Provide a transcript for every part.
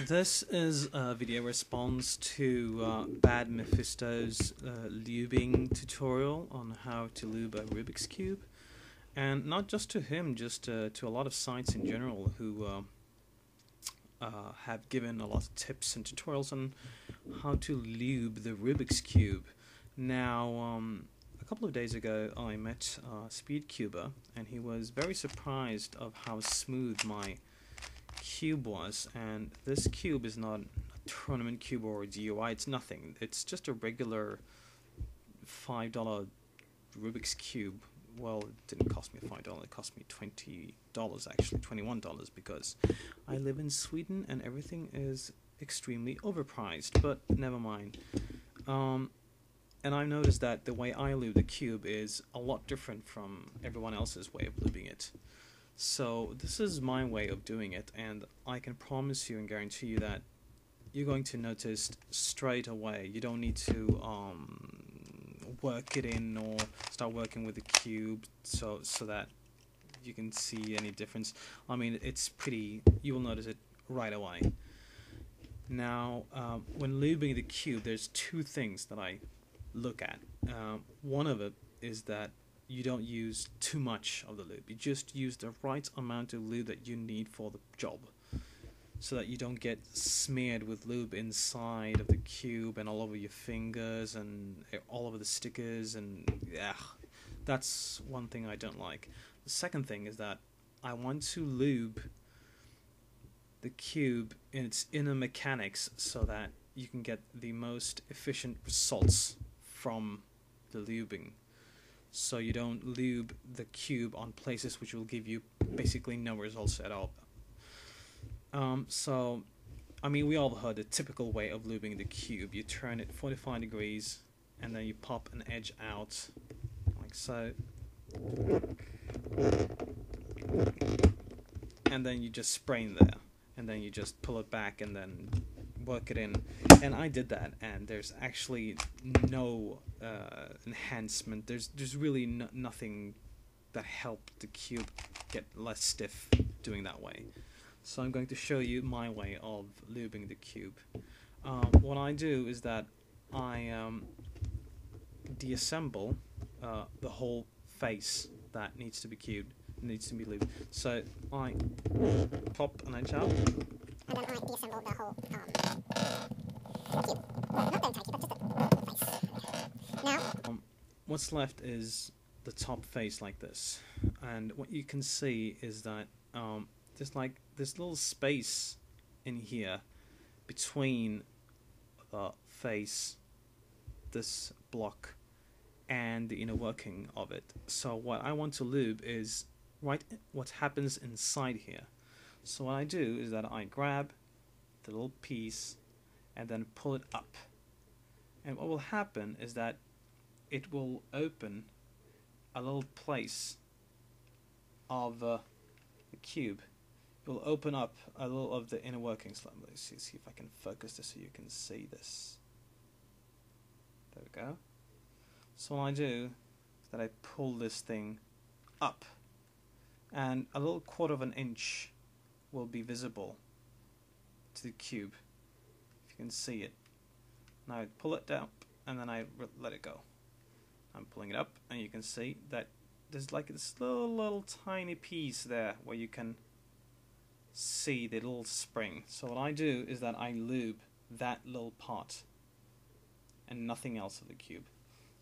This is a video response to Bad Mephisto's lubing tutorial on how to lube a Rubik's Cube, and not just to him, just to a lot of sites in general who have given a lot of tips and tutorials on how to lube the Rubik's Cube. Now, a couple of days ago I met a speed cuber, and he was very surprised of how smooth my cube was. And this cube is not a tournament cube or a DUI, it's nothing. It's just a regular $5 Rubik's Cube. Well, it didn't cost me $5, it cost me $20, actually $21, because I live in Sweden and everything is extremely overpriced, but never mind. And I noticed that the way I lube the cube is a lot different from everyone else's way of lubing it. So this is my way of doing it, and I can promise you and guarantee you that you're going to notice straight away. You don't need to work it in or start working with the cube so that you can see any difference. I mean, it's pretty, you will notice it right away. Now, when lubing the cube, there's two things that I look at. One of it is that you don't use too much of the lube. You just use the right amount of lube that you need for the job, so that you don't get smeared with lube inside of the cube and all over your fingers and all over the stickers, and yeah, that's one thing I don't like. The second thing is that I want to lube the cube in its inner mechanics so that you can get the most efficient results from the lubing. So you don't lube the cube on places which will give you basically no results at all. So, I mean, we all heard the typical way of lubing the cube. You turn it 45 degrees and then you pop an edge out, like so. And then you just spray in there. And then you just pull it back and then work it in. And I did that, and there's actually no enhancement. There's really nothing that helped the cube get less stiff doing that way. So I'm going to show you my way of lubing the cube. What I do is that I deassemble the whole face that needs to be lubed. So I pop an edge out, and then I deassemble the whole cube. Well, not the entire cube, but just the face. Now, what's left is the top face like this, and what you can see is that there's like this little space in here between the face, this block, and the inner working of it. So what I want to lube is what happens inside here. So what I do is that I grab the little piece and then pull it up, and what will happen is that it will open a little place of the cube. It will open up a little of the inner workings. Let me see if I can focus this so you can see this. There we go. So what I do is that I pull this thing up, and a little quarter of an inch will be visible to the cube, if you can see it. Now I pull it down and then I let it go. I'm pulling it up, and you can see that there's like this little tiny piece there where you can see the little spring. So what I do is that I lube that little part and nothing else of the cube.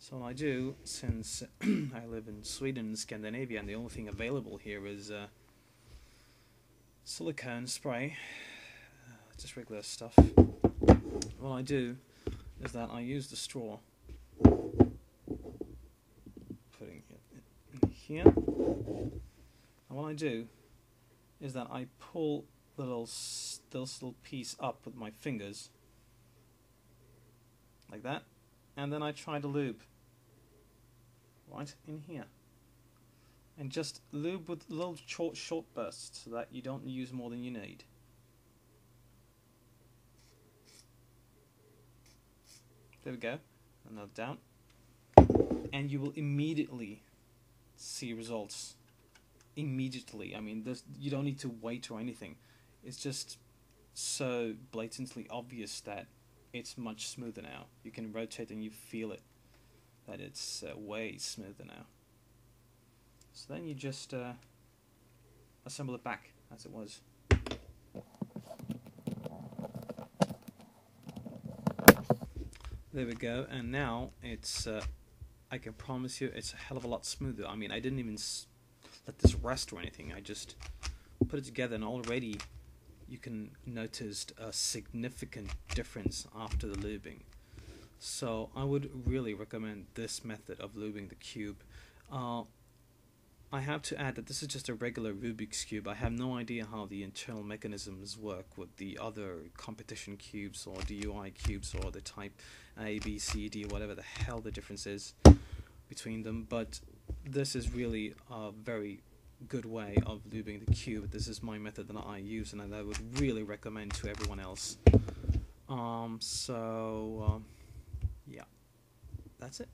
So what I do, since I live in Sweden and Scandinavia, and the only thing available here is silicone spray, just regular stuff, what I do is that I use the straw, putting it in here, and what I do is that I pull this little piece up with my fingers, like that, and then I try to lube right in here, and just lube with little short bursts so that you don't use more than you need. There we go. Another down, and you will immediately see results. Immediately. I mean, you don't need to wait or anything. It's just so blatantly obvious that it's much smoother now. You can rotate and you feel it, that it's way smoother now. So then you just assemble it back as it was. There we go, and now it's, I can promise you, it's a hell of a lot smoother. I mean, I didn't even let this rest or anything, I just put it together, and already you can notice a significant difference after the lubing. So I would really recommend this method of lubing the cube. I have to add that this is just a regular Rubiks Cube. I have no idea how the internal mechanisms work with the other competition cubes or DUI cubes or the type A, B, C, D, whatever the hell the difference is between them, but this is really a very good way of lubing the cube. This is my method that I use and that I would really recommend to everyone else. Yeah, that's it.